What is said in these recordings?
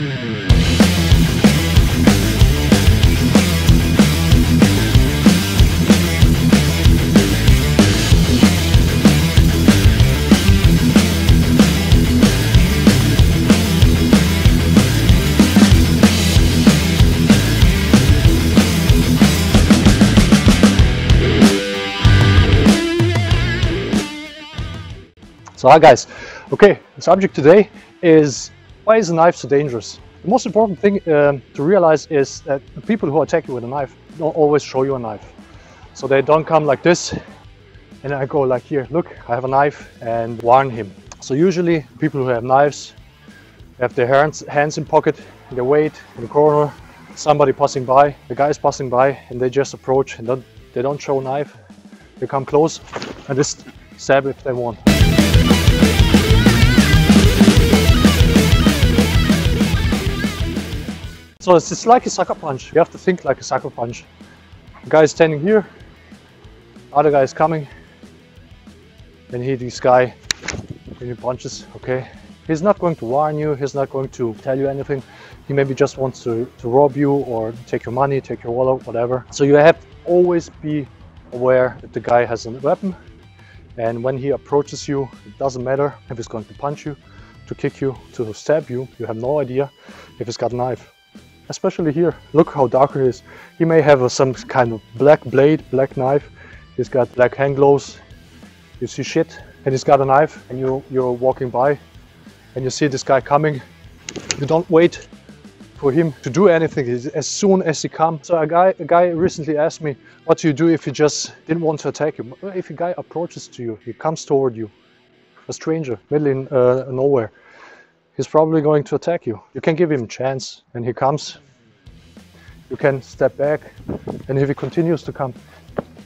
So hi guys, okay, the subject today is why is a knife so dangerous? The most important thing to realize is that the people who attack you with a knife don't always show you a knife. So they don't come like this and I go like, here, look, I have a knife, and warn him. So usually people who have knives have their hands in pocket, and they wait in the corner, somebody passing by, the guy is passing by, and they just approach and they don't show a knife. They come close and just stab if they want. So it's like a sucker punch. You have to think like a sucker punch. The guy is standing here, other guy is coming, and this guy, when he punches, okay, he's not going to warn you, he's not going to tell you anything. He maybe just wants to rob you or take your money, take your wallet, whatever. So you have to always be aware that the guy has a weapon, and when he approaches you, it doesn't matter if he's going to punch you, to kick you, to stab you, you have no idea if he's got a knife. Especially here, look how dark it is. He may have some kind of black blade, black knife. He's got black hand gloves. You see shit, and he's got a knife, and you're walking by, and you see this guy coming. You don't wait for him to do anything. As soon as he comes. So a guy recently asked me, what do you do if you just didn't want to attack you? If a guy approaches to you, he comes toward you, a stranger, middle in nowhere, he's probably going to attack you. You can give him a chance, and he comes. You can step back, and if he continues to come,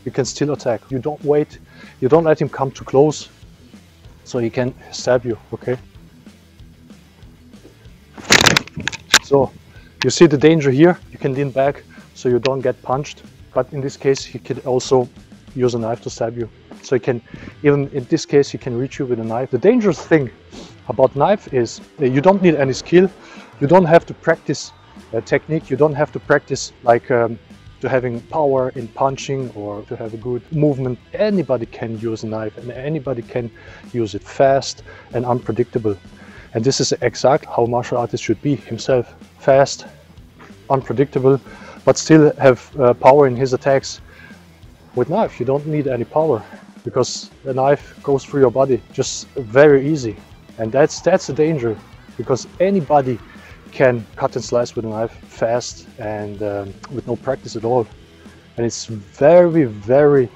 you can still attack. You don't wait, you don't let him come too close, so he can stab you, okay? So, you see the danger here, you can lean back so you don't get punched, but in this case he could also use a knife to stab you. So he can, even in this case, he can reach you with a knife. The dangerous thing about knife is you don't need any skill, you don't have to practice technique, you don't have to practice like to having power in punching or to have a good movement. Anybody can use a knife, and anybody can use it fast and unpredictable. And this is exactly how a martial artist should be himself. Fast, unpredictable, but still have power in his attacks. With knife you don't need any power, because the knife goes through your body just very easy. And that's the danger, because anybody can cut and slice with a knife fast and with no practice at all. And it's very, very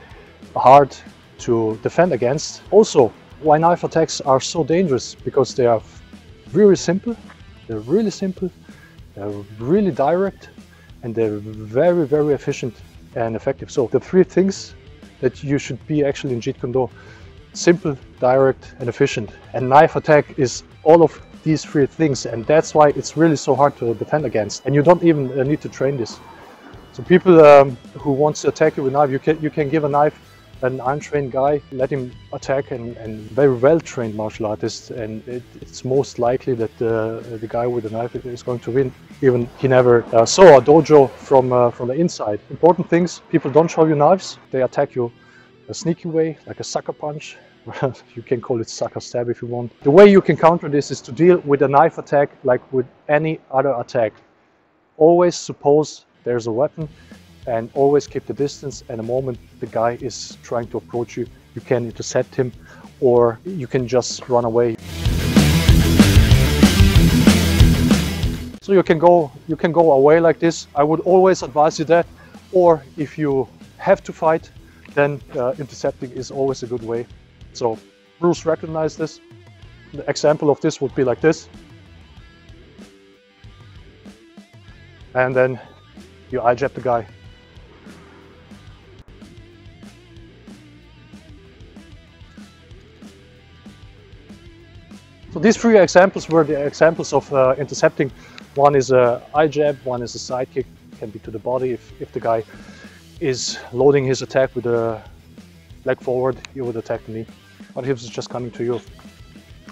hard to defend against. Also, why knife attacks are so dangerous, because they are really simple, they're really direct, and they're very, very efficient and effective. So the three things that you should be actually in Jeet Kune Do: simple, direct, and efficient. And knife attack is all of these three things, and that's why it's really so hard to defend against. And you don't even need to train this. So people who want to attack you with a knife, you can give a knife an untrained guy, let him attack, and very well trained martial artist, and it's most likely that the guy with the knife is going to win, even he never saw a dojo from the inside. Important things: people don't show you knives, they attack you a sneaky way, like a sucker punch. You can call it sucker stab if you want. The way you can counter this is to deal with a knife attack like with any other attack. Always suppose there's a weapon, and always keep the distance, and the moment the guy is trying to approach you, you can intercept him, or you can just run away. So you can go away like this. I would always advise you that, or if you have to fight, then intercepting is always a good way. So Bruce recognized this. The example of this would be like this, and then you eye jab the guy. So these three examples were the examples of intercepting. One is a eye jab, one is a side kick, can be to the body. If the guy is loading his attack with a leg forward, you would attack the knee. But if he's just coming to you,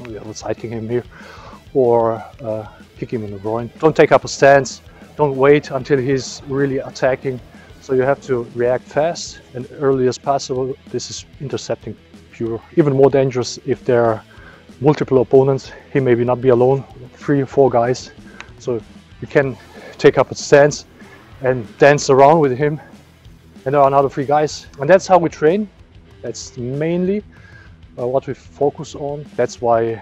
you will side kick him here. or kick him in the groin. Don't take up a stance. Don't wait until he's really attacking. So you have to react fast and early as possible. This is intercepting pure. Even more dangerous if there are multiple opponents. He maybe not be alone, 3 or 4 guys. So you can take up a stance and dance around with him. And there are another 3 guys. And that's how we train. That's mainly what we focus on. That's why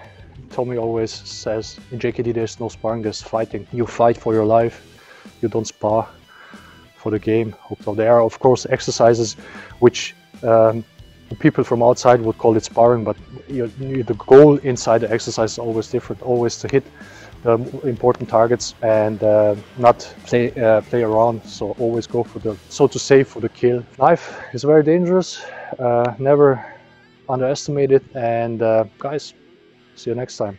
Tommy always says in JKD there's no sparring, there's fighting. You fight for your life. You don't spar for the game. So there are of course exercises which people from outside would call it sparring, but the goal inside the exercise is always different, always to hit the important targets and not play around. So always go for the, so to say, for the kill. Knife is very dangerous, never underestimate it, and guys, see you next time.